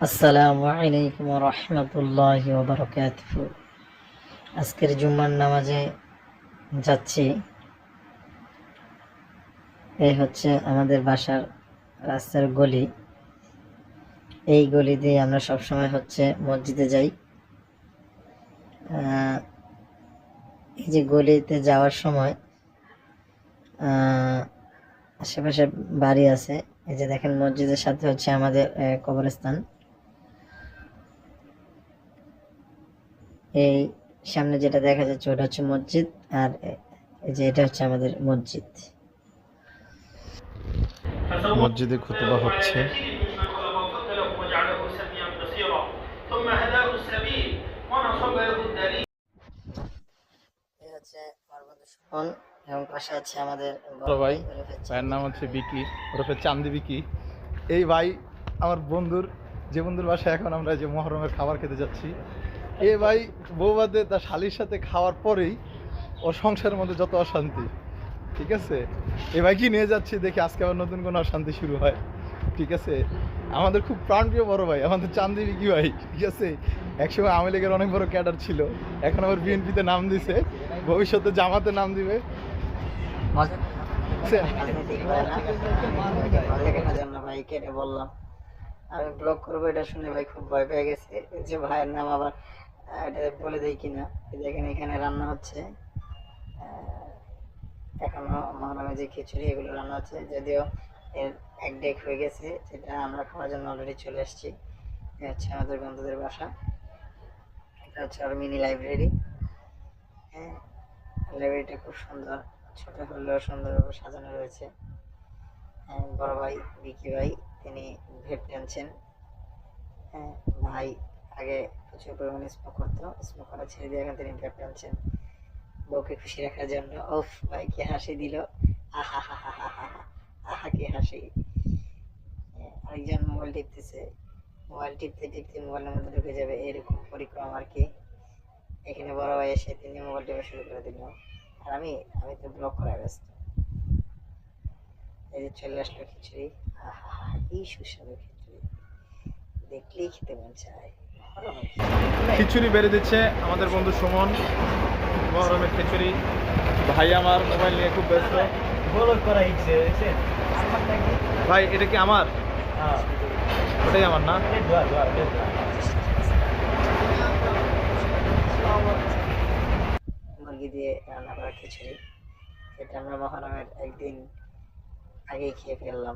আসসালামু আলাইকুম ওয়া রাহমাতুল্লাহি ওয়া বারাকাতুহু। আজকের জুম্মার নামাজে যাচ্ছি। এই হচ্ছে আমাদের বাসার রাস্তার গলি। এই গলি দিয়ে আমরা সবসময় হচ্ছে মসজিদে যাই। এই যে গলিতে যাওয়ার সময় আশেপাশে বাড়ি আছে। এই যে দেখেন মসজিদের সাথে হচ্ছে আমাদের কবরস্থান। এই সামনে যেটা দেখা যাচ্ছে ওটা হচ্ছে মসজিদ, আর এই যে এটা হচ্ছে আমাদের মসজিদ। মসজিদে খুতবা হচ্ছে। এবং পাশে আছে আমাদের ভাই, ভাইয়ের নাম হচ্ছে বিকি, ওরফে চান্দি বিকি। এই ভাই আমার বন্ধুর, যে বন্ধুর বাসায় এখন আমরা যে মহরমের খাবার খেতে যাচ্ছি। এই ভাই বৌবাদে তার শালির সাথে খাওয়ার পরেই ওর সংসারের মধ্যে যত অশান্তি, ঠিক আছে, এই ভাইকে নিয়ে যাচ্ছি, দেখি আজকে আবার নতুন কোনো অশান্তি শুরু হয়। ঠিক আছে, আমাদের খুব প্রাণপ্রিয় বড় ভাই, আমাদের চান্দি বিকি ভাই। ঠিক আছে, একসময় আওয়ামী লীগের অনেক বড় ক্যাডার ছিল, এখন আবার বিএনপিতে নাম দিছে, ভবিষ্যতে জামাতে নাম দিবে। বললাম আমি ব্লগ করবো, এটা শুনে ভাই খুব ভয় পেয়ে গেছে যে ভাইয়ের নাম আবার এটা বলে দেয় কিনা। দেখেন এখানে রান্না হচ্ছে, এখনো মহরমে যে খিচুড়ি এগুলো রান্না হচ্ছে, যদিও এর এক ডেক হয়ে গেছে, যেটা আমরা খাওয়ার জন্য অলরেডি চলে আসছি। এটা হচ্ছে আমাদের বন্ধুদের বাসা, এটা হচ্ছে আর মিনি লাইব্রেরি। হ্যাঁ, লাইব্রেরিটা খুব সুন্দর, ছোট হলেও সুন্দরভাবে সাজানো রয়েছে। বড় ভাই বিকি ভাই, তিনি ভেপ টানছেন। হ্যাঁ, ভাই আগে প্রচুর পরিমাণে স্মোক করতো, স্মোক করা ছেড়ে দিয়ে এখন তিনি ভেপ টানছেন বউকে খুশি রাখার জন্য। ওফ ভাই কি হাসি দিল, আহা হা হা হা হা, আহা কি হাসি। আরেকজন মোবাইল টিপতেছে, মোবাইল টিপতে টিপতে মোবাইলের মধ্যে ঢুকে যাবে, এরকম পরিক্রমা আর কি। এখানে বড় ভাই এসে তিনি মোবাইল টিপা শুরু করে দিল, আর আমি তো ব্লক করা ব্যস্ত। এই যে চলে আসলো খিচুড়ি, আহা কি সুস্বাদু খিচুড়ি, দেখলেই খেতে মন চায়। খিচুড়ি বেড়ে দিচ্ছে আমাদের বন্ধু সুমন, মহরমের খিচুড়ি। ভাই আমার মোবাইল নিয়ে খুব ব্যস্ত। ভাই এটা কি আমার? ওটাই আমার না? মুরগি দিয়ে রান্না করা খিচুড়ি, যেটা আমরা মহরমের একদিন আগেই খেয়ে ফেললাম।